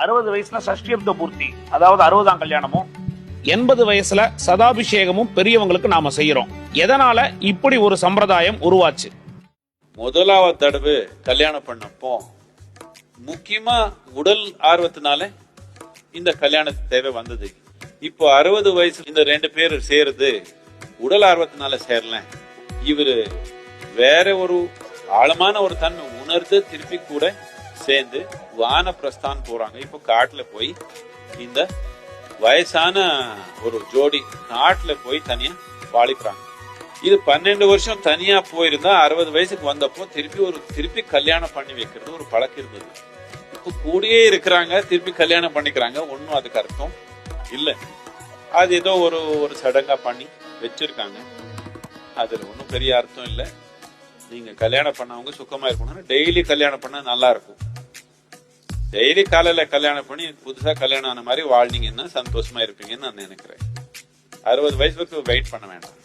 60 வயசுல சஷ்டியப்த பூர்த்தி, அதாவது 60ஆம் கல்யாணமும், 80 வயசுல சதாபிஷேகமும் பெரியவங்களுக்கு நாம செய்யறோம். எதனால இப்படி ஒரு சம்பிரதாயம் உருவாச்சு? முதலாவது தடவை கல்யாணம் பண்ணப்போ முக்கியமா உடல் ஆர்வத்தினால இந்த கல்யாணத்துக்கு தேவை வந்தது. இப்போ 60 வயசு இந்த 2 பேர் சேருது உடல் ஆர்வத்தினால சேரல. இவரு வேற ஒரு ஆழமான ஒரு தன்மை உணர்ந்து திருப்பி கூட சேர்ந்து வானப்பிரஸ்தான் போறாங்க. இப்போ காட்டுல போய் இந்த வயசான ஒரு ஜோடி காட்டுல போய் தனியா வாழிக்கிறாங்க. இது 12 வருஷம் தனியா போயிருந்தா 60 வயசுக்கு வந்தப்போ திருப்பி கல்யாணம் பண்ணி வைக்கிறது ஒரு பழக்கம் இருந்தது. இப்போ கூடயே இருக்கிறாங்க, திருப்பி கல்யாணம் பண்ணிக்கிறாங்க. ஒன்னும் அதுக்கு அர்த்தம் இல்ல. அது ஏதோ ஒரு சடங்கா பண்ணி வச்சிருக்காங்க. அதுல ஒன்னும் பெரிய அர்த்தம் இல்ல. நீங்க கல்யாணம் பண்ணவங்க சுத்தமா இருக்கணும். டெய்லி கல்யாணம் பண்ணா நல்லா இருக்கும். டெய்லி காலையில கல்யாணம் பண்ணி புதுசா கல்யாணம் ஆன மாதிரி வாழ்ந்தீங்கன்னா சந்தோஷமா இருப்பீங்கன்னு நான் நினைக்கிறேன். 60 வயசு வரைக்கும் வெயிட் பண்ண வேண்டாம்.